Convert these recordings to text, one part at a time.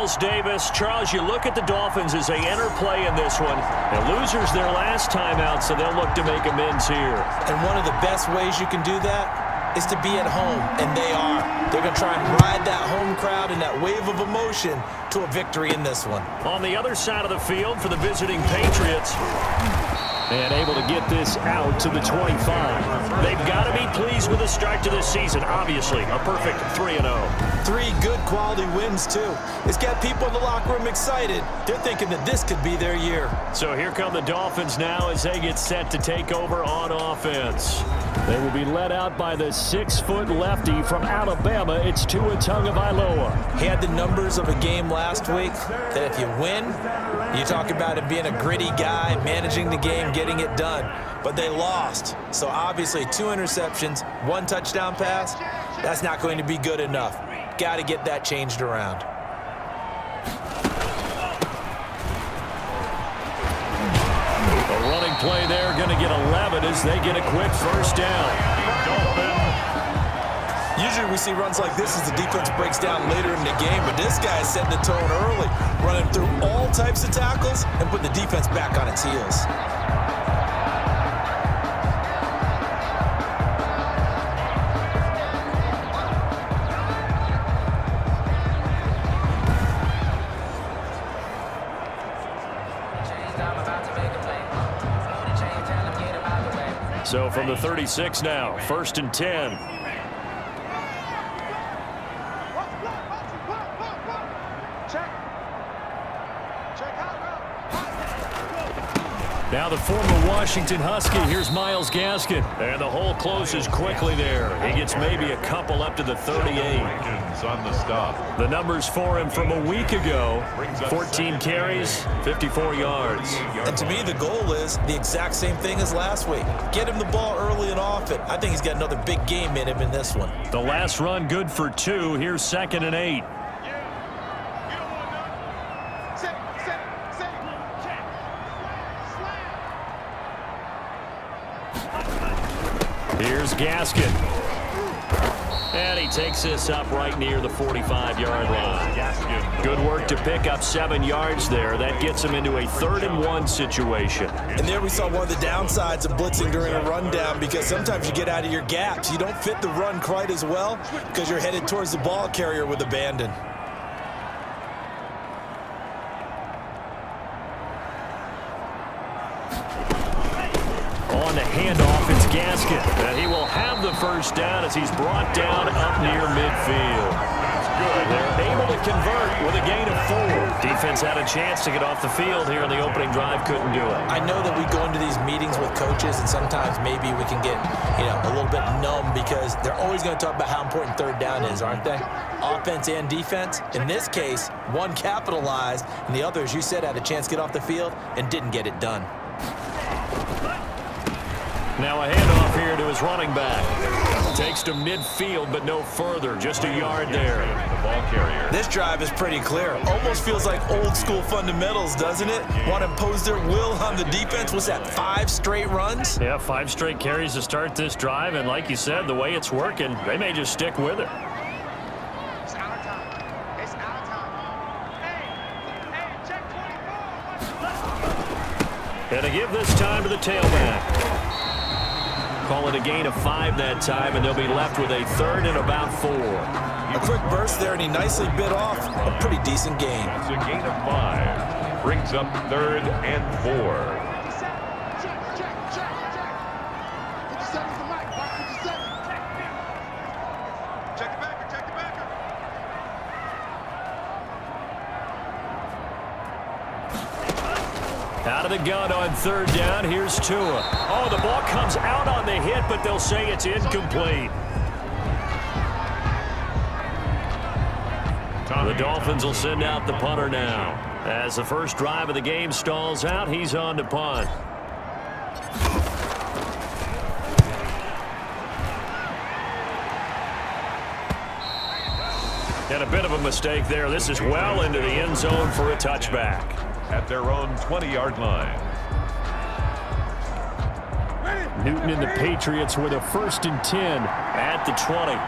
Charles Davis. Charles, you look at the Dolphins as they enter play in this one. The losers their last time out, so they'll look to make amends here. And one of the best ways you can do that is to be at home, and they are. They're going to try and ride that home crowd and that wave of emotion to a victory in this one. On the other side of the field for the visiting Patriots, and able to get this out to the 25. They've got to be pleased with the start to this season. Obviously, a perfect 3-0. 3 good quality wins, too. It's got people in the locker room excited. They're thinking that this could be their year. So here come the Dolphins now as they get set to take over on offense. They will be led out by the 6-foot lefty from Alabama. It's Tua Tagovailoa. He had the numbers of a game last week that if you win, you talk about him being a gritty guy, managing the game, getting it done. But they lost. So obviously 2 interceptions, 1 touchdown pass, that's not going to be good enough. Got to get that changed around. A running play there, going to get 11 as they get a quick first down. Usually we see runs like this as the defense breaks down later in the game, but this guy is setting the tone early, running through all types of tackles and putting the defense back on its heels. So from the 36 now, 1st and 10. Now the former Washington Husky, here's Myles Gaskin. And the hole closes quickly there. He gets maybe a couple up to the 38. On the stop. The numbers for him from a week ago, 14 carries, 54 yards. And to me, the goal is the exact same thing as last week. Get him the ball early and often. I think he's got another big game in him in this one. The last run good for 2. Here's 2nd and 8. Here's Gaskin. And he takes this up right near the 45-yard line. Good work to pick up 7 yards there. That gets him into a 3rd and 1 situation. And there we saw one of the downsides of blitzing during a rundown, because sometimes you get out of your gaps. You don't fit the run quite as well because you're headed towards the ball carrier with abandon. On the handoff, it's Gaskin. And he will have the first down as he's brought down up near midfield. They're able to convert with a gain of 4. Defense had a chance to get off the field here in the opening drive, couldn't do it. I know that we go into these meetings with coaches, and sometimes maybe we can get, a little bit numb because they're always going to talk about how important 3rd down is, aren't they? Offense and defense. In this case, one capitalized, and the other, as you said, had a chance to get off the field and didn't get it done. Now a handoff here to his running back. Takes to midfield, but no further. Just a yard there. The ball carrier. This drive is pretty clear. Almost feels like old school fundamentals, doesn't it? Want to impose their will on the defense. Was that 5 straight runs? Yeah, 5 straight carries to start this drive. And like you said, the way it's working, they may just stick with it. It's our time. It's our time. Hey, check 24. And to give this time to the tailback. Call it a gain of 5 that time, and they'll be left with a 3rd and about 4. A quick burst there, and he nicely bit off a pretty decent gain. It's a gain of 5. Brings up 3rd and 4. Check. 57's the mic. 57. Check the backer. Out of the gun on 3rd down. Here's Tua. Oh, the ball comes out on the hit, but they'll say it's incomplete. The Dolphins will send out the punter now. As the first drive of the game stalls out, he's on to punt. And a bit of a mistake there. This is well into the end zone for a touchback. At their own 20-yard line. Newton and the Patriots with a 1st and 10 at the 20.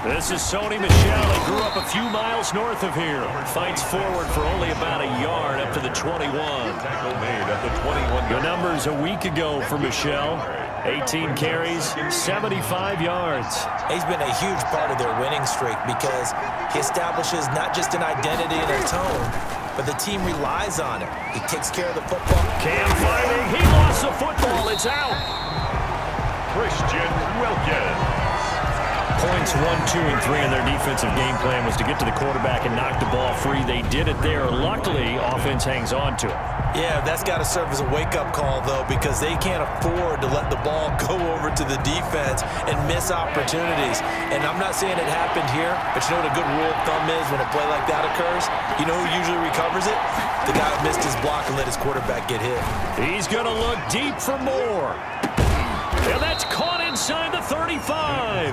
This is Sony Michel. He grew up a few miles north of here. Fights forward for only about a yard up to the 21. Tackle made at the 21. The numbers a week ago for Michel. 18 carries, 75 yards. He's been a huge part of their winning streak because he establishes not just an identity and a tone, but the team relies on it. He takes care of the football. Cam fighting. He lost the football. It's out. Christian Wilkins. Points 1, 2, and 3 in their defensive game plan was to get to the quarterback and knock the ball free. They did it there. Luckily, offense hangs on to it. Yeah, that's got to serve as a wake-up call, though, because they can't afford to let the ball go over to the defense and miss opportunities. And I'm not saying it happened here, but you know what a good rule of thumb is when a play like that occurs? You know who usually recovers it? The guy who missed his block and let his quarterback get hit. He's going to look deep for more. And that's caught inside the 35.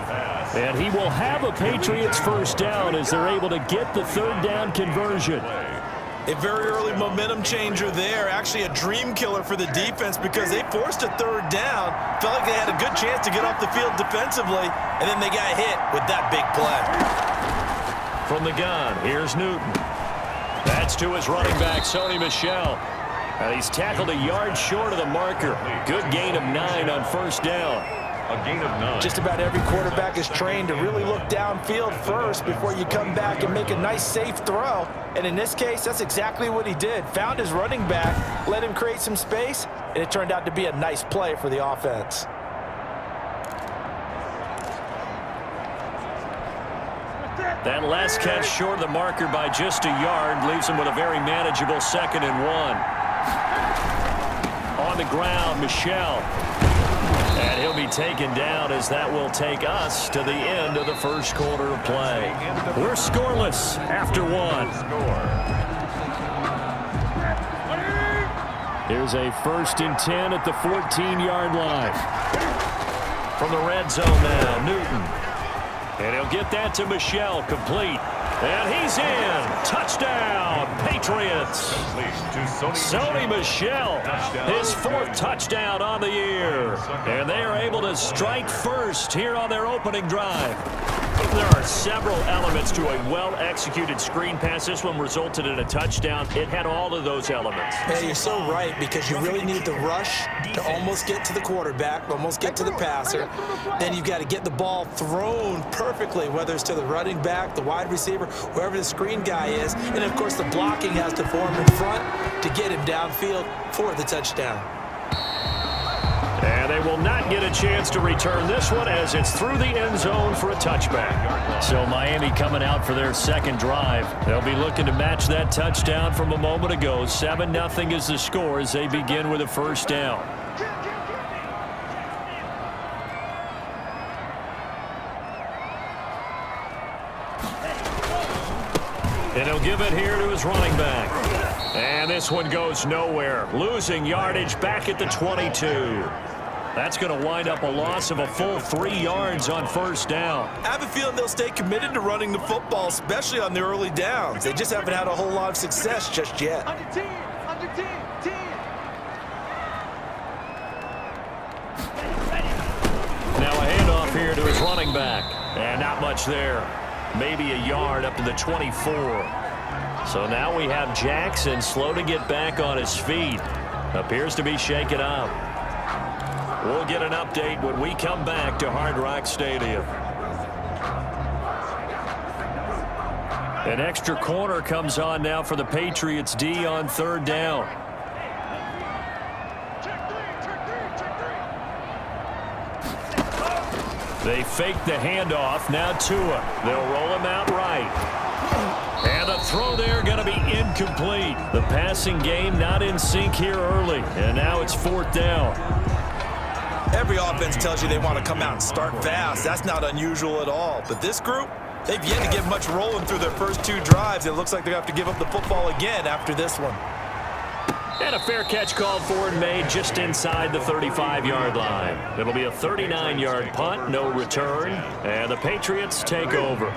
And he will have a Patriots first down as they're able to get the third down conversion. A very early momentum changer there. Actually a dream killer for the defense because they forced a third down. Felt like they had a good chance to get off the field defensively, and then they got hit with that big play. From the gun, here's Newton. That's to his running back, Sony Michel. And he's tackled a yard short of the marker. Good gain of 9 on first down. A gain of 9. Just about every quarterback is trained to really look downfield first before you come back and make a nice, safe throw. And in this case, that's exactly what he did. Found his running back, let him create some space, and it turned out to be a nice play for the offense. That last catch short of the marker by just a yard leaves him with a very manageable 2nd and 1. On the ground, Michel. And he'll be taken down as that will take us to the end of the first quarter of play. We're scoreless after 1. Here's a 1st and 10 at the 14-yard line. From the red zone now, Newton. And he'll get that to Michel, complete. And he's in. Touchdown, Patriots. Sony Michel, his 4th touchdown on the year. And they are able to strike first here on their opening drive. There are several elements to a well-executed screen pass. This one resulted in a touchdown. It had all of those elements. Yeah, you're so right, because you really need the rush to almost get to the quarterback, almost get to the passer. Then you've got to get the ball thrown perfectly, whether it's to the running back, the wide receiver, whoever the screen guy is. And, of course, the blocking has to form in front to get him downfield for the touchdown. And they will not get a chance to return this one as it's through the end zone for a touchback. So Miami coming out for their 2nd drive. They'll be looking to match that touchdown from a moment ago. 7-0 is the score as they begin with a first down. And he'll give it here to his running back. And this one goes nowhere. Losing yardage back at the 22. That's going to wind up a loss of a full 3 yards on first down. I have a feeling they'll stay committed to running the football, especially on the early downs. They just haven't had a whole lot of success just yet. Under 10, under 10, 10. Now a handoff here to his running back. And not much there. Maybe a yard up to the 24. So now we have Jackson slow to get back on his feet. Appears to be shaken up. We'll get an update when we come back to Hard Rock Stadium. An extra corner comes on now for the Patriots D on 3rd down. They fake the handoff. Now Tua. They'll roll him out right. And the throw there going to be incomplete. The passing game not in sync here early. And now it's 4th down. Every offense tells you they want to come out and start fast. That's not unusual at all. But this group, they've yet to get much rolling through their first 2 drives. It looks like they're going to have to give up the football again after this one. And a fair catch called for and made just inside the 35-yard line. It'll be a 39-yard punt, no return, and the Patriots take over.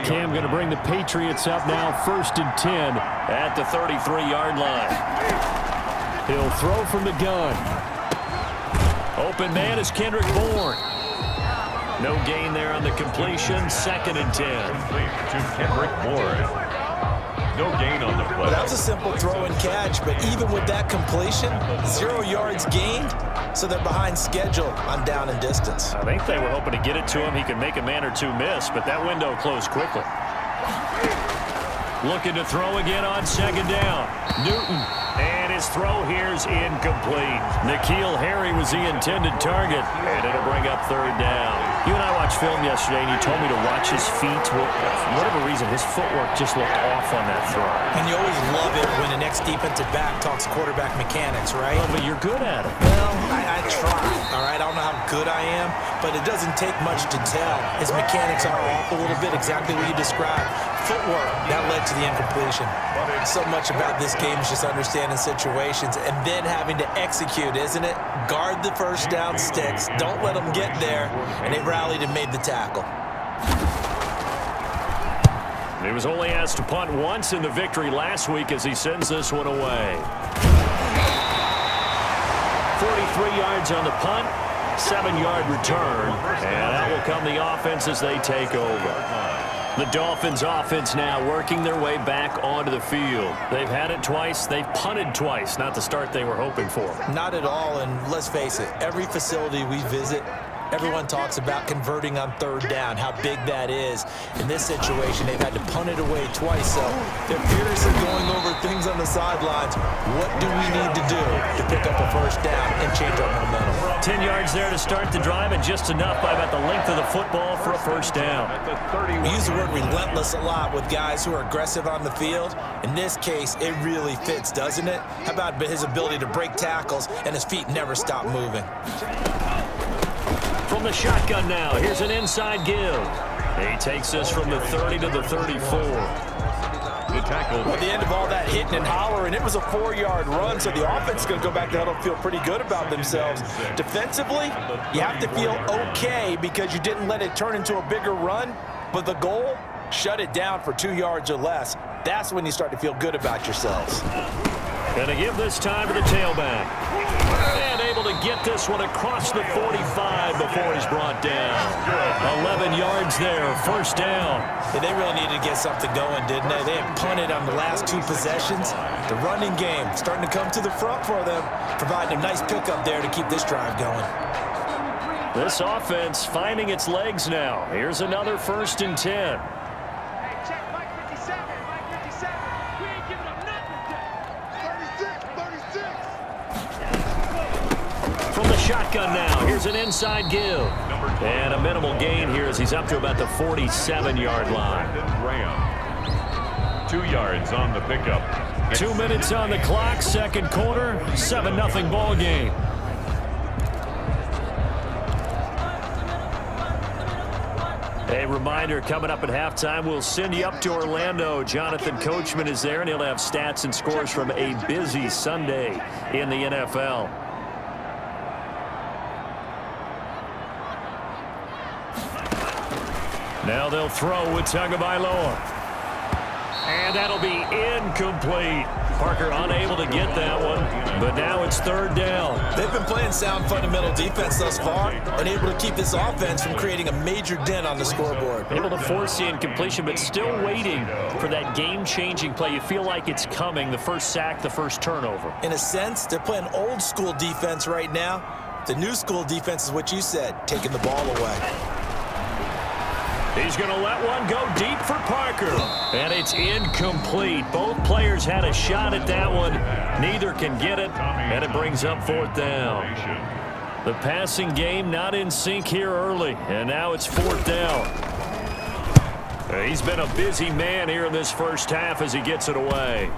Cam going to bring the Patriots up now 1st and 10 at the 33-yard line. He'll throw from the gun. Open man is Kendrick Bourne. No gain there on the completion. 2nd and 10. To Kendrick Moore. No gain on the play. Well, that was a simple throw and catch, but even with that completion, 0 yards gained, so they're behind schedule on down and distance. I think they were hoping to get it to him. He could make a man or two miss, but that window closed quickly. Looking to throw again on 2nd down. Newton. And his throw here is incomplete. N'Keal Harry was the intended target, and it'll bring up 3rd down. You and I watched film yesterday, and you told me to watch his feet. For whatever reason, his footwork just looked off on that throw. And you always love it when the next defensive back talks quarterback mechanics, right? Well, but you're good at it. Well, I try, all right? I don't know how good I am, but it doesn't take much to tell. His mechanics are off a little bit, exactly what you described. Footwork, that led to the incompletion. So much about this game is just understanding situations and then having to execute, isn't it? Guard the first down sticks. Don't let them get there. And they rallied and made the tackle. He was only asked to punt once in the victory last week as he sends this one away. 43 yards on the punt, 7-yard return, and that will come the offense as they take over. The Dolphins offense now working their way back onto the field. They've had it twice. They've punted twice. Not the start they were hoping for. Not at all, and let's face it, every facility we visit, everyone talks about converting on 3rd down, how big that is. In this situation, they've had to punt it away twice, so they're furiously going over things on the sidelines. What do we need to do to pick up a 1st down and change our momentum? 10 yards there to start the drive, and just enough by about the length of the football for a 1st down. We use the word relentless a lot with guys who are aggressive on the field. In this case, it really fits, doesn't it? How about his ability to break tackles and his feet never stop moving? From the shotgun now, here's an inside give. He takes this from the 30 to the 34. The tackle. At the end of all that hitting and hollering, it was a 4-yard run, so the offense is going to go back to huddle and feel pretty good about themselves. Defensively, you have to feel okay because you didn't let it turn into a bigger run, but the goal, shut it down for 2 yards or less. That's when you start to feel good about yourselves. Going to give this time to the tailback. And able to get this one across the 45 before he's brought down. 11 yards there, 1st down. Yeah, they really needed to get something going, didn't they? They had punted on the last 2 possessions. The running game starting to come to the front for them, providing a nice pickup there to keep this drive going. This offense finding its legs now. Here's another 1st and 10. Hey, check Mike 57. Mike 57. We ain't giving up nothing today. 36. From the shotgun now, here's an inside give. And a minimal gain here as he's up to about the 47-yard line. Ram. 2 yards on the pickup. 2 minutes on the clock, 2nd quarter, 7-0 ball game. A reminder, coming up at halftime, we'll send you up to Orlando. Jonathan Coachman is there, and he'll have stats and scores from a busy Sunday in the NFL. Now they'll throw with Tagovailoa. And that'll be incomplete. Parker unable to get that one, but now it's 3rd down. They've been playing sound fundamental defense thus far and able to keep this offense from creating a major dent on the scoreboard. Able to force the incompletion, but still waiting for that game-changing play. You feel like it's coming, the first sack, the first turnover. In a sense, they're playing old school defense right now. The new school defense is what you said, taking the ball away. He's going to let one go deep for Parker. And it's incomplete. Both players had a shot at that one. Neither can get it, and it brings up 4th down. The passing game not in sync here early, and now it's 4th down. He's been a busy man here in this first half as he gets it away.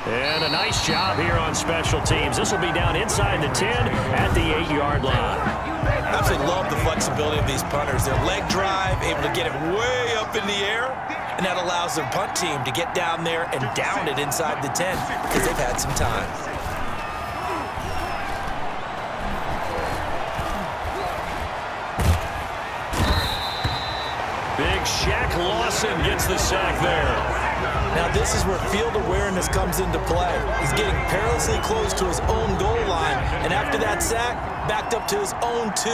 And a nice job here on special teams. This will be down inside the 10 at the 8-yard line. Absolutely love the flexibility of these punters. Their leg drive, able to get it way up in the air, and that allows their punt team to get down there and down it inside the 10 because they've had some time. Big Shaq Lawson gets the sack there. Now this is where field awareness comes into play. He's getting perilously close to his own goal line, and after that sack, backed up to his own 2.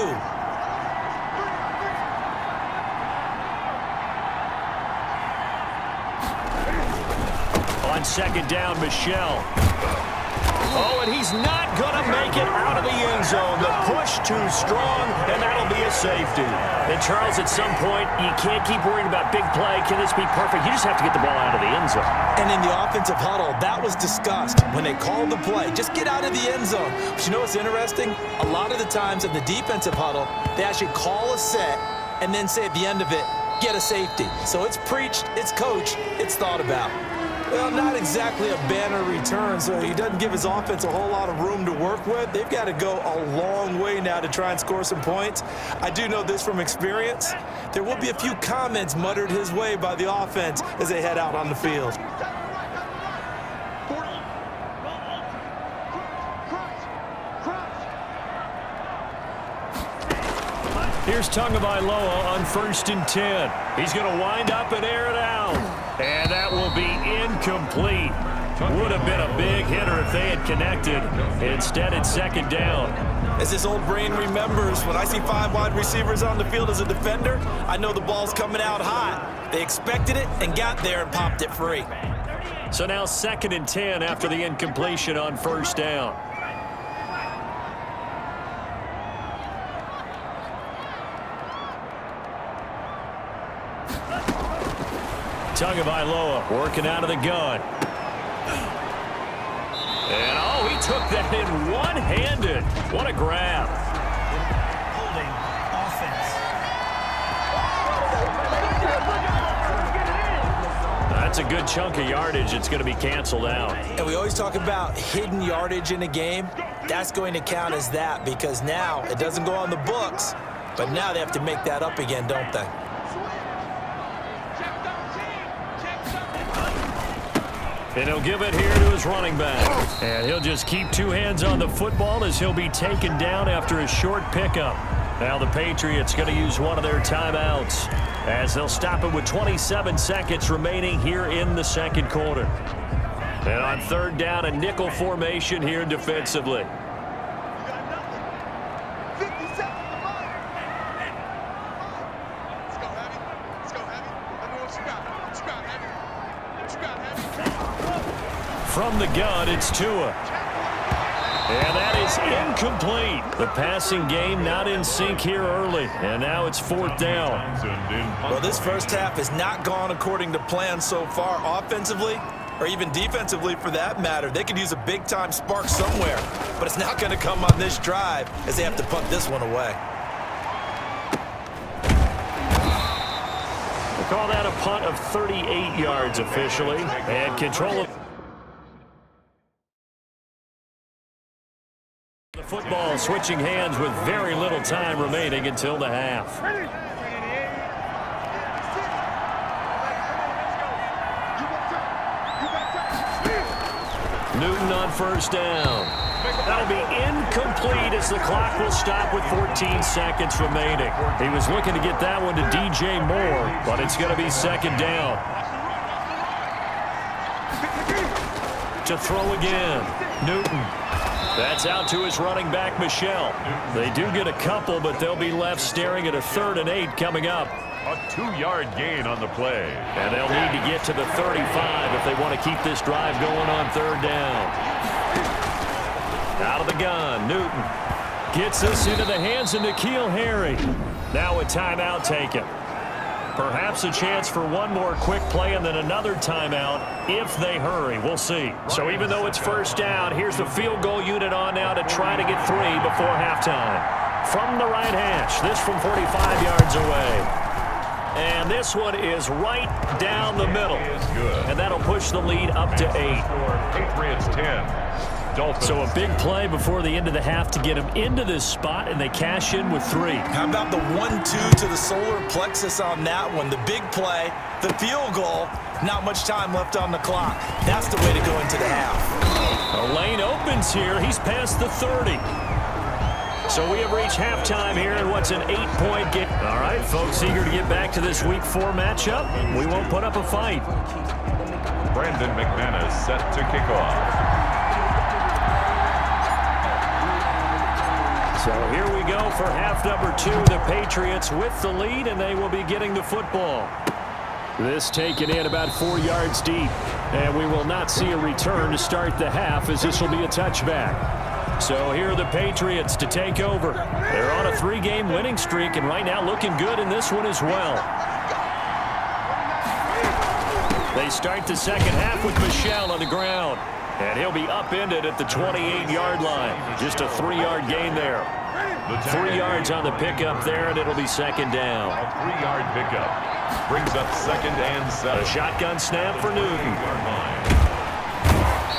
On second down, Michelle. Oh, and he's not going to make it out of the end zone. The push too strong, and that'll be a safety. And, Charles, at some point, you can't keep worrying about big play. Can this be perfect? You just have to get the ball out of the end zone. And in the offensive huddle, that was discussed when they called the play. Just get out of the end zone. But you know what's interesting? A lot of the times in the defensive huddle, they actually call a set and then say at the end of it, get a safety. So it's preached, it's coached, it's thought about. Well, not exactly a banner return, so he doesn't give his offense a whole lot of room to work with. They've got to go a long way now to try and score some points. I do know this from experience. There will be a few comments muttered his way by the offense as they head out on the field. Here's Tagovailoa on 1st and 10. He's going to wind up and air it out. And that will be incomplete. Would have been a big hitter if they had connected. Instead, it's 2nd down. As this old brain remembers, when I see 5 wide receivers on the field as a defender, I know the ball's coming out hot. They expected it and got there and popped it free. So now 2nd and 10 after the incompletion on 1st down. Tagovailoa working out of the gun. And, oh, he took that in one-handed. What a grab. Holding offense. That's a good chunk of yardage. It's going to be canceled out. And we always talk about hidden yardage in a game. That's going to count as that because now it doesn't go on the books, but now they have to make that up again, don't they? And he'll give it here to his running back. And he'll just keep 2 hands on the football as he'll be taken down after a short pickup. Now the Patriots going to use one of their timeouts as they'll stop it with 27 seconds remaining here in the 2nd quarter. And on 3rd down, a nickel formation here defensively. From the gun, it's Tua. And that is incomplete. The passing game not in sync here early. And now it's 4th down. Well, this first half has not gone according to plan so far offensively or even defensively for that matter. They could use a big-time spark somewhere, but it's not going to come on this drive as they have to punt this one away. We'll call that a punt of 38 yards officially. And control of the football switching hands with very little time remaining until the half. Newton on 1st down. That'll be incomplete as the clock will stop with 14 seconds remaining. He was looking to get that one to DJ Moore, but it's going to be 2nd down. To throw again. Newton. That's out to his running back, Michelle. They do get a couple, but they'll be left staring at a 3rd and 8 coming up. A 2-yard gain on the play. And they'll need to get to the 35 if they want to keep this drive going on 3rd down. Out of the gun, Newton gets this into the hands of N'Keal Harry. Now a timeout taken. Perhaps a chance for one more quick play and then another timeout if they hurry. We'll see. So even though it's 1st down, here's the field goal unit on now to try to get 3 before halftime. From the right hash, this from 45 yards away. And this one is right down the middle. And that'll push the lead up to 8. Patriots 10. Dolphins. So a big play before the end of the half to get them into this spot, and they cash in with 3. How about the 1-2 to the solar plexus on that one? The big play, the field goal, not much time left on the clock. That's the way to go into the half. A lane opens here. He's past the 30. So we have reached halftime here in what's an 8-point game. All right, folks, eager to get back to this Week 4 matchup. We won't put up a fight. Brandon McManus set to kick off. So here we go for half number 2. The Patriots with the lead, and they will be getting the football. This taken in about 4 yards deep. And we will not see a return to start the half, as this will be a touchback. So here are the Patriots to take over. They're on a 3-game winning streak, and right now looking good in this one as well. They start the second half with Michel on the ground. And he'll be upended at the 28-yard line. Just a 3-yard gain there. 3 yards on the pickup there, and it'll be second down. A 3-yard pickup brings up second and 7. A shotgun snap for Newton.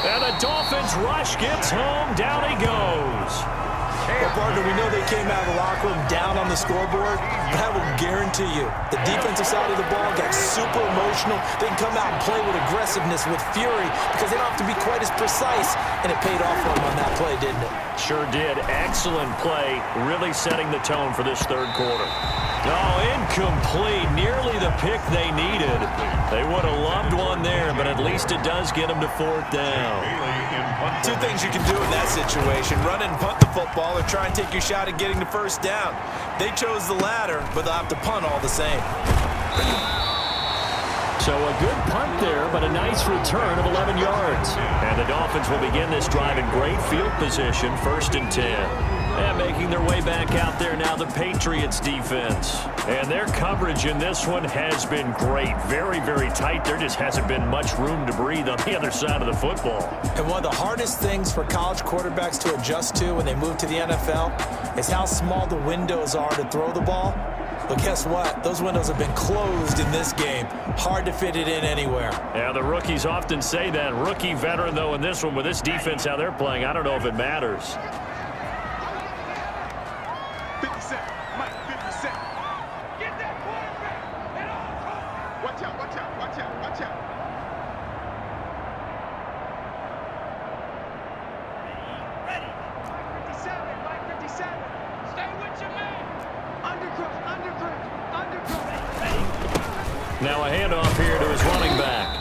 And the Dolphins rush gets home. Down he goes. Well, partner, we know they came out of the locker room down on the scoreboard, but I will guarantee you the defensive side of the ball got super emotional. They can come out and play with aggressiveness, with fury, because they don't have to be quite as precise, and it paid off for them on that play, didn't it? Sure did. Excellent play, really setting the tone for this third quarter. Oh, incomplete. Nearly the pick they needed. They would have loved one there, but at least it does get them to fourth down. Two things you can do in that situation: run and punt the football, or try and take your shot at getting the first down. They chose the latter, but they'll have to punt all the same. So a good punt there, but a nice return of 11 yards. And the Dolphins will begin this drive in great field position, 1st and 10. And making their way back out there now, the Patriots defense. And their coverage in this one has been great. Very, very tight. There just hasn't been much room to breathe on the other side of the football. And one of the hardest things for college quarterbacks to adjust to when they move to the NFL is how small the windows are to throw the ball. But guess what? Those windows have been closed in this game. Hard to fit it in anywhere. Yeah, the rookies often say that. Rookie, veteran, though, in this one, with this defense, how they're playing, I don't know if it matters. 50 Cent. Mike, 50 Cent. Get that quarterback. Get off. Watch out, watch out, watch out, watch out. Ready. Mike 57, Mike 57. Stay with your man. Undercross, undercross, undercross. Ready. Now a handoff here to his running back.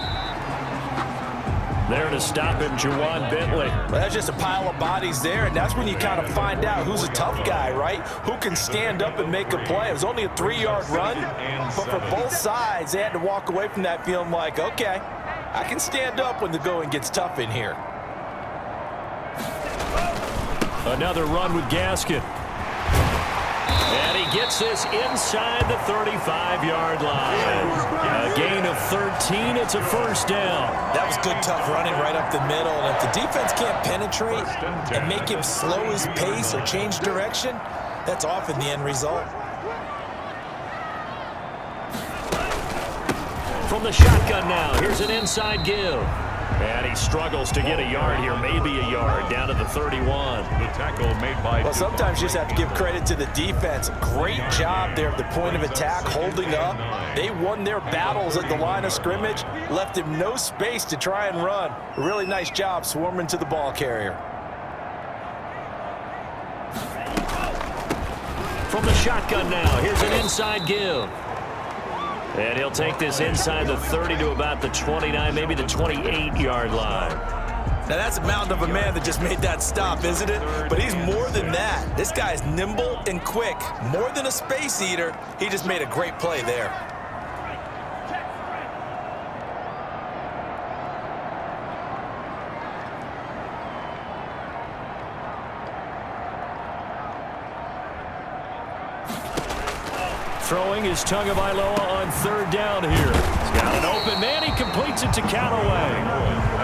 There to stop him, Juwan Bentley. Well, that's just a pile of bodies there, and that's when you kind of find out who's a tough guy, right? Who can stand up and make a play. It was only a 3-yard run, but for both sides, they had to walk away from that feeling like, okay, I can stand up when the going gets tough in here. Another run with Gaskin. And he gets this inside the 35-yard line. A gain of 13. It's a first down. That was good, tough running right up the middle. And if the defense can't penetrate and make him slow his pace or change direction, that's often the end result. From the shotgun now, here's an inside give. And he struggles to get a yard here, maybe a yard, down to the 31. The tackle made by... Well, sometimes you just have to give credit to the defense. Great job there at the point of attack, holding up. They won their battles at the line of scrimmage, left him no space to try and run. A really nice job swarming to the ball carrier. From the shotgun now, here's an inside give. And he'll take this inside the 30 to about the 29, maybe the 28-yard line. Now, that's a mountain of a man that just made that stop, isn't it? But he's more than that. This guy's nimble and quick. More than a space eater, he just made a great play there. Throwing his Tagovailoa on third down here. He's got an open man. He completes it to Callaway.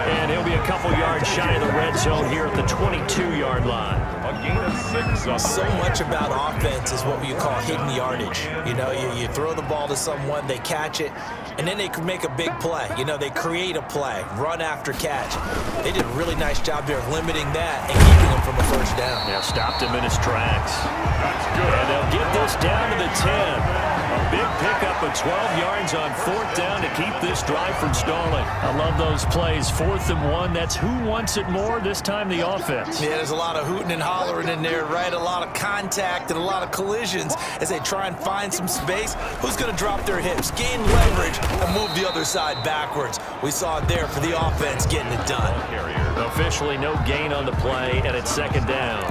And he'll be a couple yards shy of the red zone here at the 22-yard line. A gain of 6 on So much about offense is what you call hidden yardage. You know, you throw the ball to someone, they catch it, and then they can make a big play. You know, they create a play, run after catch. They did a really nice job there of limiting that and keeping him from a first down. Yeah, stopped him in his tracks. That's good. And they'll get this down to the 10. A big pickup of 12 yards on fourth down to keep this drive from stalling. I love those plays. 4th and 1. That's who wants it more, this time the offense. Yeah, there's a lot of hooting and hollering in there, right? A lot of contact and a lot of collisions as they try and find some space. Who's going to drop their hips, gain leverage, and move the other side backwards? We saw it there for the offense getting it done. Officially no gain on the play, and it's second down.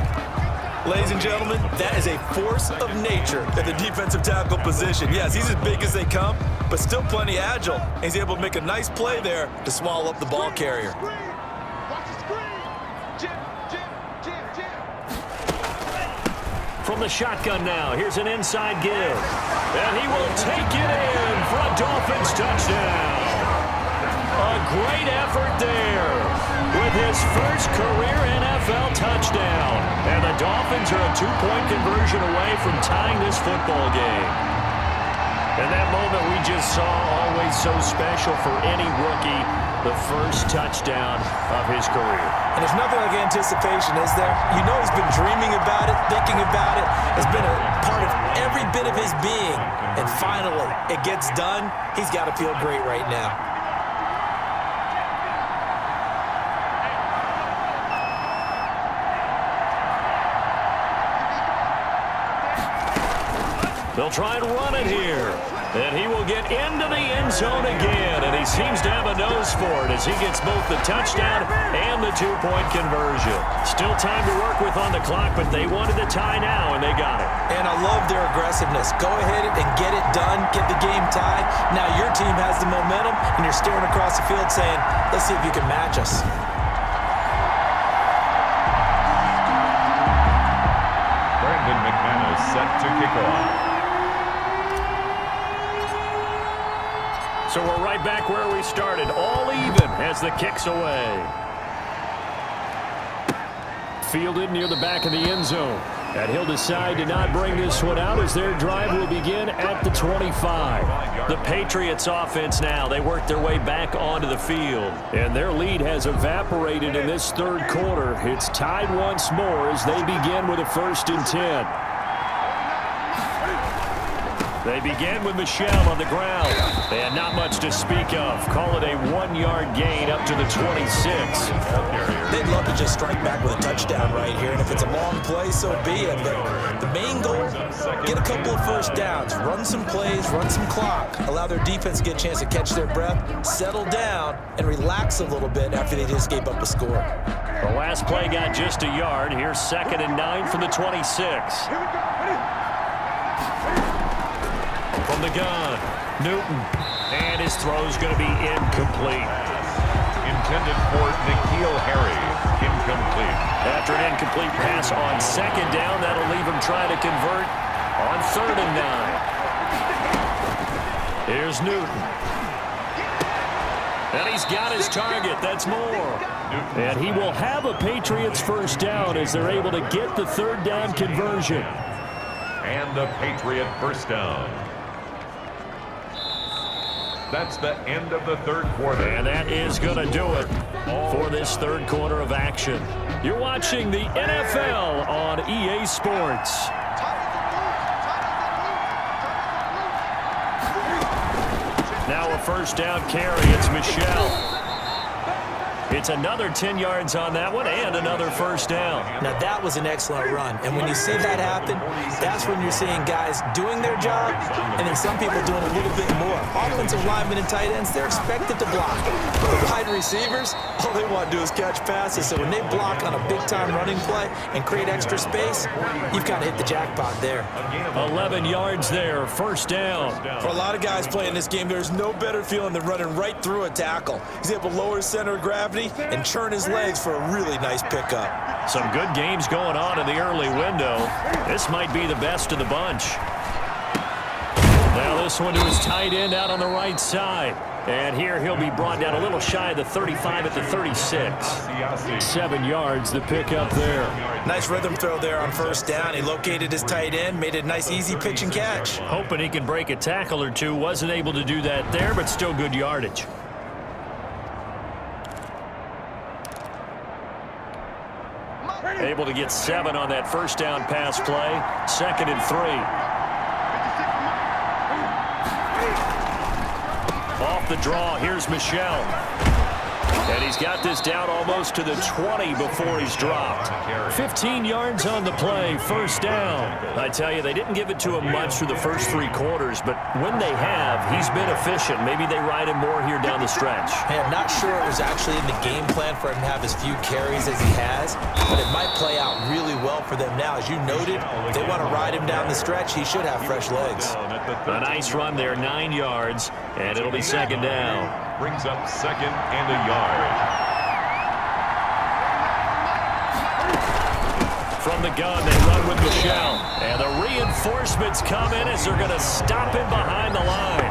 Ladies and gentlemen, that is a force of nature at the defensive tackle position. Yes, he's as big as they come, but still plenty agile. He's able to make a nice play there to swallow up the ball carrier. Watch the screen. Jim. From the shotgun now, here's an inside give. And he will take it in for a Dolphins touchdown. A great effort there with his first career NFL touchdown. And the Dolphins are a two-point conversion away from tying this football game. And that moment we just saw, always so special for any rookie, the first touchdown of his career. And there's nothing like anticipation, is there? You know he's been dreaming about it, thinking about it. It's been a part of every bit of his being. And finally, it gets done. He's got to feel great right now. They'll try and run it here. And he will get into the end zone again. And he seems to have a nose for it as he gets both the touchdown and the two-point conversion. Still time to work with on the clock, but they wanted the tie now, and they got it. And I love their aggressiveness. Go ahead and get it done. Get the game tied. Now your team has the momentum, and you're staring across the field saying, let's see if you can match us. Brandon McManus set to kick off. So we're right back where we started, all even as the kick's away. Fielded near the back of the end zone. And he'll decide to not bring this one out as their drive will begin at the 25. The Patriots offense now, they work their way back onto the field. And their lead has evaporated in this third quarter. It's tied once more as they begin with a 1st and 10. They begin with Michel on the ground. And not much to speak of. Call it a 1-yard gain up to the 26. They'd love to just strike back with a touchdown right here. And if it's a long play, so be it. But the main goal, get a couple of first downs. Run some plays, run some clock. Allow their defense to get a chance to catch their breath, settle down, and relax a little bit after they just gave up a score. The last play got just a yard. Here's 2nd and 9 from the 26. From the gun, Newton, and his throw's going to be incomplete. Intended for N'Keal Harry, incomplete. After an incomplete pass on 2nd down, that'll leave him trying to convert on 3rd and 9. Here's Newton. And he's got his target. That's more. And he will have a Patriots first down as they're able to get the 3rd down conversion. And the Patriot first down. That's the end of the third quarter. And that is going to do it for this third quarter of action. You're watching the NFL on EA Sports. Now a first down carry. It's Michel. It's another 10 yards on that one and another first down. Now that was an excellent run. And when you see that happen, that's when you're seeing guys doing their job and then some people doing a little bit more. Offensive linemen and tight ends, they're expected to block. But the wide receivers, all they want to do is catch passes. So when they block on a big-time running play and create extra space, you've kind of hit the jackpot there. 11 yards there, first down. For a lot of guys playing this game, there's no better feeling than running right through a tackle. He's able to lower his center of gravity and churn his legs for a really nice pickup. Some good games going on in the early window. This might be the best of the bunch. Now this one to his tight end out on the right side. And here he'll be brought down a little shy of the 35 at the 36. 7 yards, the pickup there. Nice rhythm throw there on first down. He located his tight end, made it a nice easy pitch and catch. Hoping he can break a tackle or two. Wasn't able to do that there, but still good yardage. Able to get 7 on that first down pass play. 2nd and 3. Off the draw, here's Michel. And he's got this down almost to the 20 before he's dropped. 15 yards on the play, first down. I tell you, they didn't give it to him much through the first 3 quarters, but when they have, he's been efficient. Maybe they ride him more here down the stretch. Hey, I'm not sure it was actually in the game plan for him to have as few carries as he has, but it might play out really well for them now. As you noted, if they want to ride him down the stretch, he should have fresh legs. A nice run there, 9 yards, and it'll be second down. Brings up second and a yard. From the gun, they run with Michelle. And the reinforcements come in as they're going to stop him behind the line.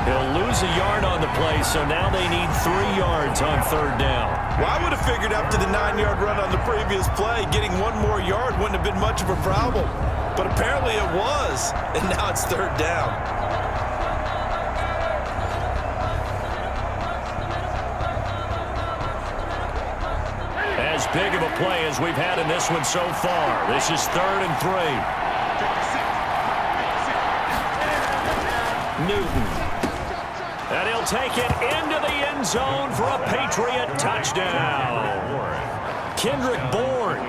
He'll lose a yard on the play, so now they need 3 yards on third down. Well, I would have figured after the 9-yard run on the previous play, getting 1 more yard wouldn't have been much of a problem. But apparently it was, and now it's third down. As big of a play as we've had in this one so far. This is 3rd and 3. Newton. And he'll take it into the end zone for a Patriot touchdown. Kendrick Bourne,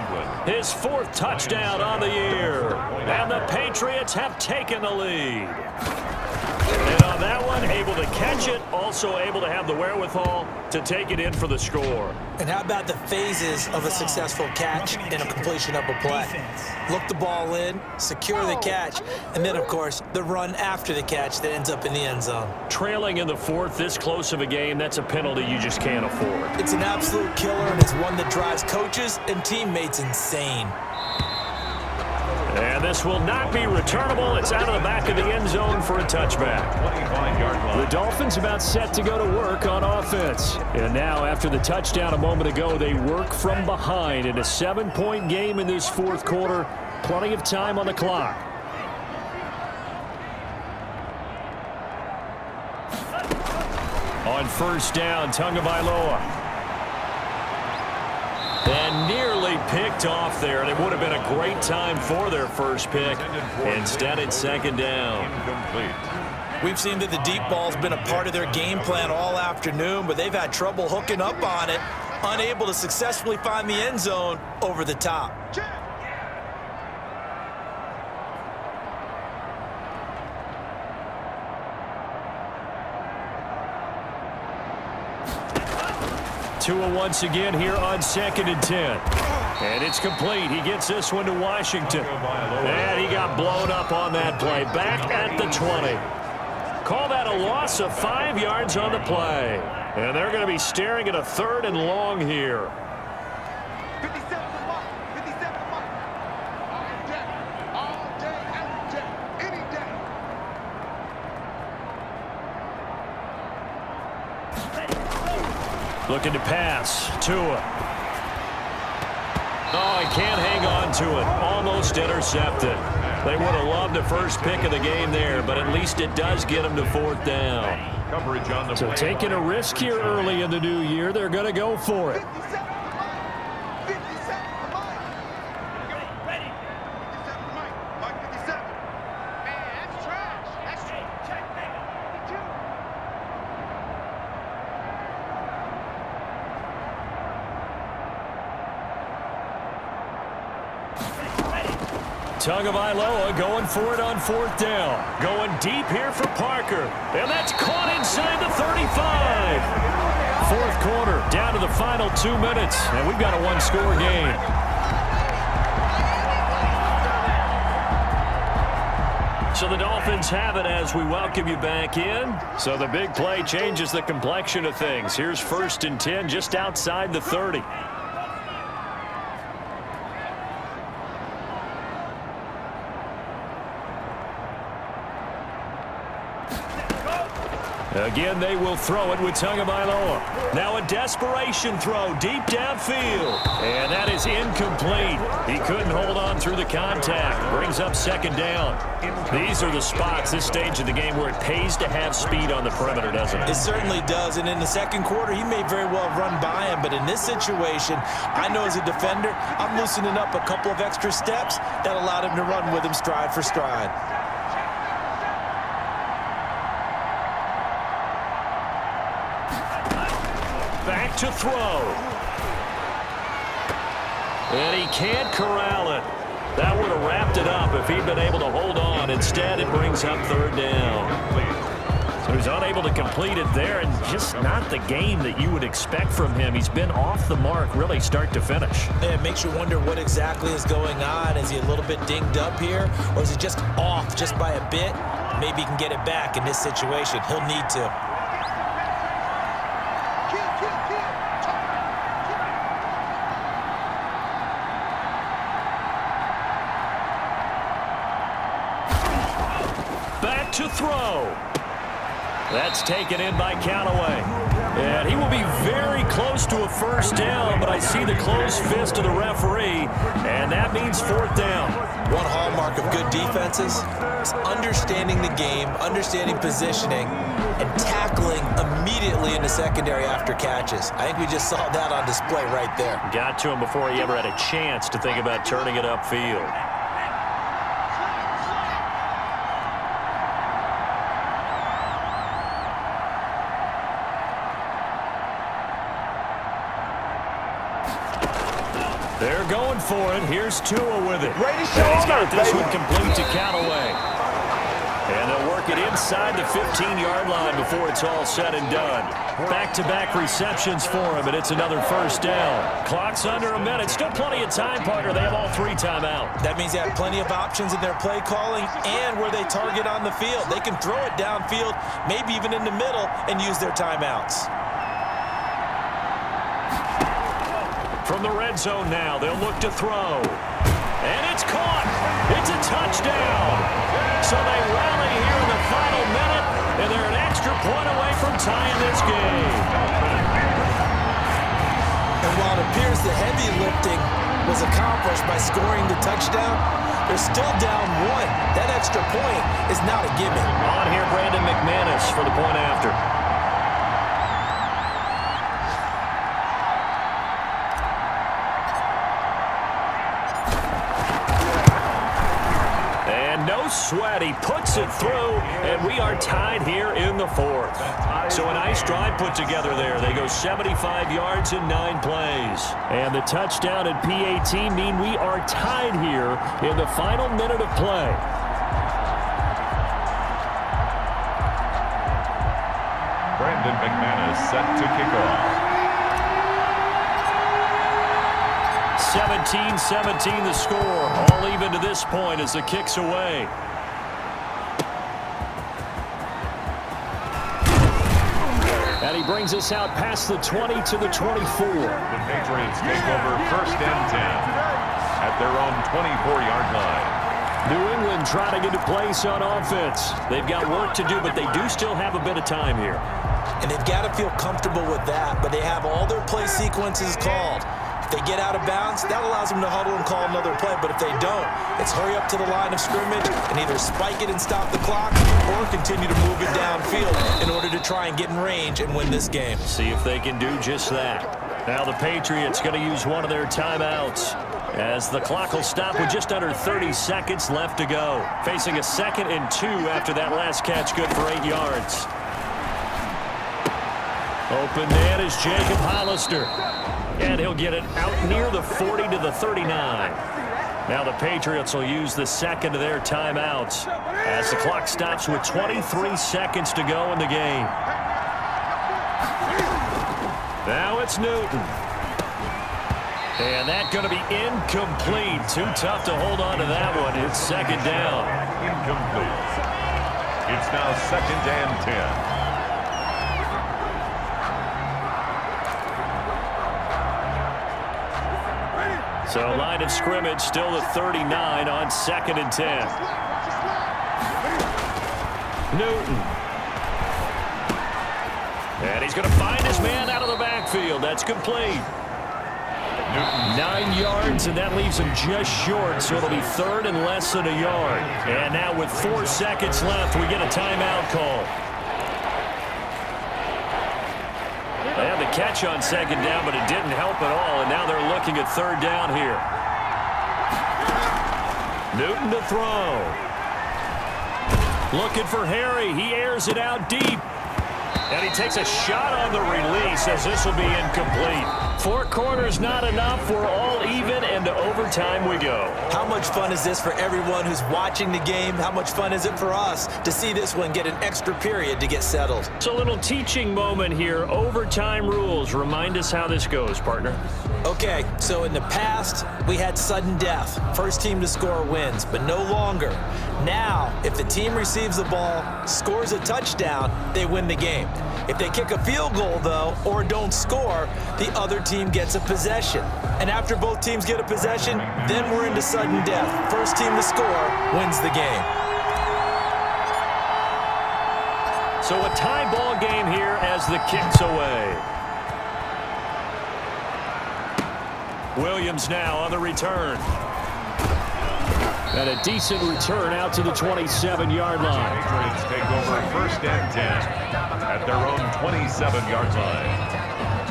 his 4th touchdown on the year. And the Patriots have taken the lead. And on that one, able to catch it, also able to have the wherewithal to take it in for the score. And how about the phases of a successful catch and a completion of a play? Look the ball in, secure the catch, and then, of course, the run after the catch that ends up in the end zone. Trailing in the 4th, this close of a game, that's a penalty you just can't afford. It's an absolute killer, and it's one that drives coaches and teammates insane. And this will not be returnable. It's out of the back of the end zone for a touchback. 25-yard line. The Dolphins about set to go to work on offense. And now, after the touchdown a moment ago, they work from behind in a 7-point game in this 4th quarter. Plenty of time on the clock. On first down, Tagovailoa. And nearly picked off there, and it would have been a great time for their first pick. Instead, it's second down. Incomplete. We've seen that the deep ball's been a part of their game plan all afternoon, but they've had trouble hooking up on it, unable to successfully find the end zone over the top. Tua once again here on 2nd and 10. And it's complete. He gets this one to Washington. And he got blown up on that play. Back at the 20. Call that a loss of 5 yards on the play. And they're going to be staring at a 3rd and long here. 57 to Mike. 57 to Mike. All day, every day, any day. Looking to pass. Tua. Oh, he can't hang on to it. Almost intercepted. They would have loved the first pick of the game there, but at least it does get them to 4th down. Coverage on the So play. taking a risk here early in the new year, they're going to go for it. 57 to Mike. 57 to Mike. Ready. 57 to Mike. Mike 57. Man, that's trash. That's trash. Check that. Tagovailoa going for it on 4th down. Going deep here for Parker. And that's caught inside the 35. 4th quarter, down to the final 2 minutes. And we've got a 1-score game. So the Dolphins have it as we welcome you back in. So the big play changes the complexion of things. Here's 1st and 10 just outside the 30. Again, they will throw it with Tagovailoa. Now a desperation throw deep downfield. And that is incomplete. He couldn't hold on through the contact. Brings up 2nd down. These are the spots, this stage of the game, where it pays to have speed on the perimeter, doesn't it? It certainly does, and in the 2nd quarter, he may very well run by him, but in this situation, I know as a defender, I'm loosening up a couple of extra steps that allowed him to run with him stride for stride. Back to throw. And he can't corral it. That would have wrapped it up if he'd been able to hold on. Instead, it brings up third down. So he's unable to complete it there, and just not the game that you would expect from him. He's been off the mark really start to finish. Yeah, it makes you wonder what exactly is going on. Is he a little bit dinged up here, or is he just off just by a bit? Maybe he can get it back in this situation. He'll need to. Back to throw. That's taken in by Callaway. And he will be very close to a first down, but I see the closed fist of the referee, and that means fourth down. One hallmark of good defenses is understanding the game, understanding positioning, and tackling immediately in the secondary after catches. I think we just saw that on display right there. Got to him before he ever had a chance to think about turning it upfield. They're going for it. Here's Tua with it. He's got this one complete to Callaway. And they'll work it inside the 15-yard line before it's all said and done. Back-to-back receptions for him, and it's another first down. Clock's under a minute. Still plenty of time, partner. They have all three timeout. That means they have plenty of options in their play calling and where they target on the field. They can throw it downfield, maybe even in the middle, and use their timeouts. From the red zone now, they'll look to throw. And it's caught. It's a touchdown. So they rally here in the final minute, and they're an extra point away from tying this game. And while it appears the heavy lifting was accomplished by scoring the touchdown, they're still down one. That extra point is not a gimme. On here, Brandon McManus for the point after. No sweat. He puts it through, and we are tied here in the fourth. So a nice drive put together there. They go 75 yards in 9 plays. And the touchdown and PAT mean we are tied here in the final minute of play. Brandon McManus set to kick off. 17-17 the score. All even to this point as the kick's away. And he brings us out past the 20 to the 24. The Patriots take over first and 10 at their own 24-yard line. New England trying to get a place on offense. They've got work to do, but they do still have a bit of time here. And they've got to feel comfortable with that, but they have all their play sequences called. If they get out of bounds, that allows them to huddle and call another play. But if they don't, it's hurry up to the line of scrimmage and either spike it and stop the clock or continue to move it downfield in order to try and get in range and win this game. See if they can do just that. Now the Patriots going to use one of their timeouts as the clock will stop with just under 30 seconds left to go. Facing a 2nd and 2 after that last catch, good for 8 yards. Open man is Jacob Hollister. And he'll get it out near the 40 to the 39. Now the Patriots will use the second of their timeouts as the clock stops with 23 seconds to go in the game. Now it's Newton. And that's going to be incomplete. Too tough to hold on to that one. It's second down. Incomplete. It's now 2nd and 10. So line of scrimmage still at 39 on 2nd and 10. Newton. And he's going to find his man out of the backfield. That's complete. Newton. 9 yards, and that leaves him just short, so it'll be 3rd and less than a yard. And now with 4 seconds left, we get a timeout call. They had the catch on 2nd down, but it didn't help at all, and now they're looking at 3rd down here. Newton to throw. Looking for Harry. He airs it out deep. And he takes a shot on the release. He says this will be incomplete. 4 quarters not enough. We're all even, and to overtime we go. How much fun is this for everyone who's watching the game? How much fun is it for us to see this one get an extra period to get settled? It's a little teaching moment here. Overtime rules. Remind us how this goes, partner. Okay, so in the past, we had sudden death. First team to score wins, but no longer. Now, if the team receives the ball, scores a touchdown, they win the game. If they kick a field goal, though, or don't score, the other team gets a possession. And after both teams get a possession, then we're into sudden death. First team to score wins the game. So a tie ball game here as the kick's away. Williams now on the return. And a decent return out to the 27-yard line. Patriots take over first and 10 at their own 27-yard line.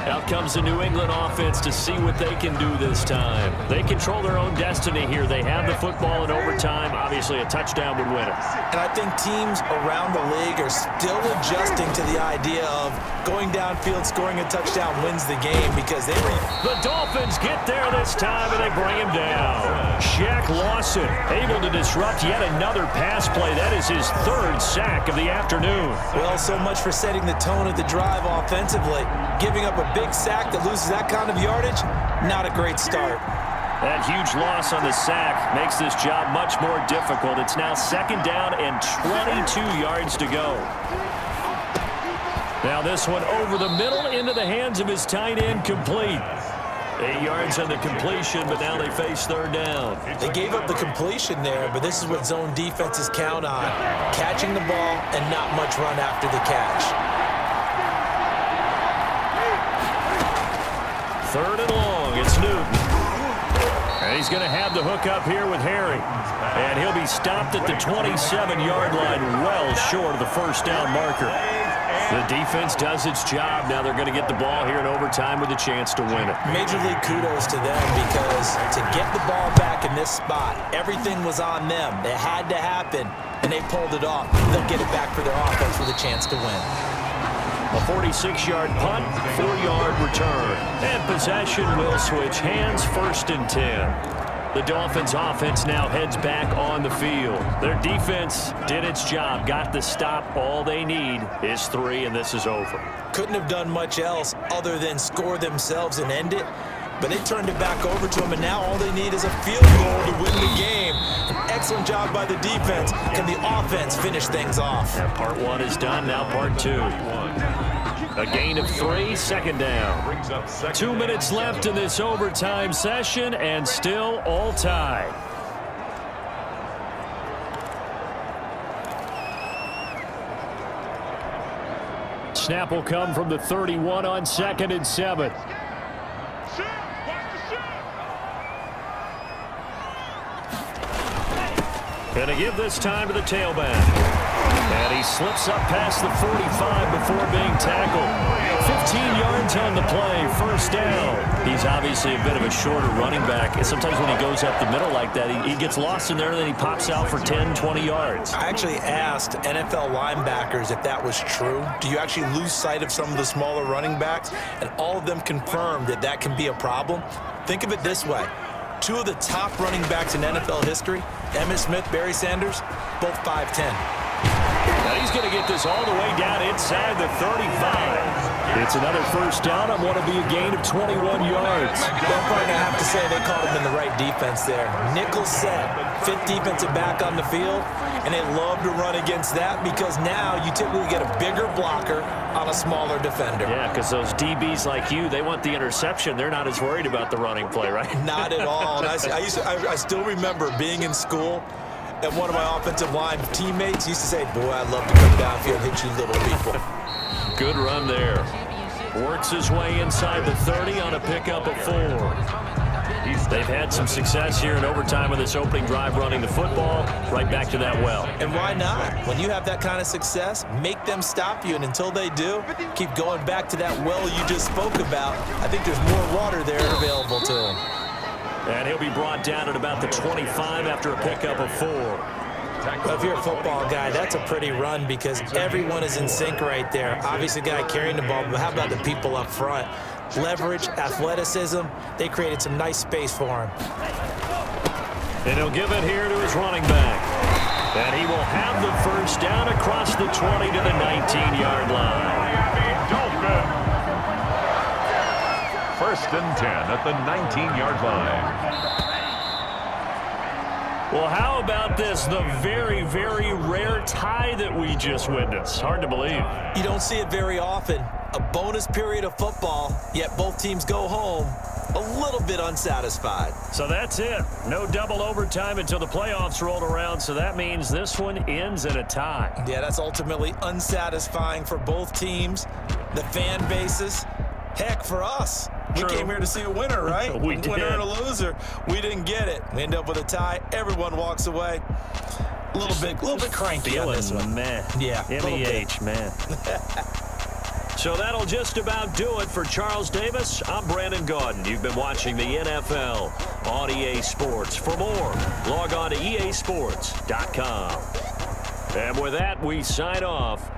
Out comes the New England offense to see what they can do this time. They control their own destiny here. They have the football in overtime. Obviously, a touchdown would win it. And I think teams around the league are still adjusting to the idea of going downfield, scoring a touchdown wins the game because they were... The Dolphins get there this time, and they bring him down. Shaq Lawson able to disrupt yet another pass play. That is his 3rd sack of the afternoon. Well, so much for setting the tone of the drive offensively. Giving up a big sack that loses that kind of yardage, not a great start. That huge loss on the sack makes this job much more difficult. It's now 2nd down and 22 yards to go. Now this one over the middle into the hands of his tight end, complete. 8 yards on the completion, but now they face 3rd down. They gave up the completion there, but this is what zone defenses count on. Catching the ball and not much run after the catch. 3rd and long, it's Newton. And he's going to have the hook up here with Harry. And he'll be stopped at the 27-yard line, well short of the first down marker. The defense does its job. Now they're going to get the ball here in overtime with a chance to win it. Major league kudos to them because to get the ball back in this spot, everything was on them. It had to happen, and they pulled it off. They'll get it back for their offense with a chance to win. A 46-yard punt, 4-yard return. And possession will switch hands, 1st and 10. The Dolphins' offense now heads back on the field. Their defense did its job, got the stop. All they need is 3, and this is over. Couldn't have done much else other than score themselves and end it. But they turned it back over to them, and now all they need is a field goal to win the game. An excellent job by the defense. Can the offense finish things off? And part 1 is done, now part 2. A gain of 3, 2nd down. 2 minutes left in this overtime session, and still all tied. Snap will come from the 31 on 2nd and 7. Going to give this time to the tailback. And he slips up past the 45 before being tackled. 15 yards on the play, 1st down. He's obviously a bit of a shorter running back. And sometimes when he goes up the middle like that, he gets lost in there, and then he pops out for 10, 20 yards. I actually asked NFL linebackers if that was true. Do you actually lose sight of some of the smaller running backs? And all of them confirmed that that can be a problem. Think of it this way. 2 of the top running backs in NFL history, Emmitt Smith, Barry Sanders, both 5'10". Now he's going to get this all the way down inside the 35. It's another 1st down on what will be a gain of 21 yards. Well, I'm going to have to say they called him in the right defense there. Nickel set, 5th defensive back on the field, and they love to run against that because now you typically get a bigger blocker on a smaller defender. Yeah, because those DBs like you, they want the interception. They're not as worried about the running play, right? Not at all. And I still remember being in school, and one of my offensive line teammates used to say, boy, I'd love to come downfield and hit you little people. Good run there. Works his way inside the 30 on a pickup of 4. They've had some success here in overtime with this opening drive running the football. Right back to that well. And why not? When you have that kind of success, make them stop you. And until they do, keep going back to that well you just spoke about. I think there's more water there available to him. And he'll be brought down at about the 25 after a pickup of 4. Tackle Well, if you're a football guy, that's a pretty run because everyone is in sync right there. Obviously, the guy carrying the ball, but how about the people up front? Leverage, athleticism, they created some nice space for him. And he'll give it here to his running back. And he will have the first down across the 20 to the 19-yard line. First and 10 at the 19-yard line. Well, how about this? The very, very rare tie that we just witnessed. Hard to believe. You don't see it very often. A bonus period of football, yet both teams go home a little bit unsatisfied. So that's it. No double overtime until the playoffs rolled around, so that means this one ends in a tie. Yeah, that's ultimately unsatisfying for both teams, the fan bases. Heck, for us. True. We came here to see a winner, right? We A did. winner and a loser. We didn't get it. We end up with a tie. Everyone walks away. A little bit cranky on this one. Man. Yeah, a little bit. MEH, man. So that'll just about do it for Charles Davis. I'm Brandon Gaudin. You've been watching the NFL on EA Sports. For more, log on to easports.com. And with that, we sign off.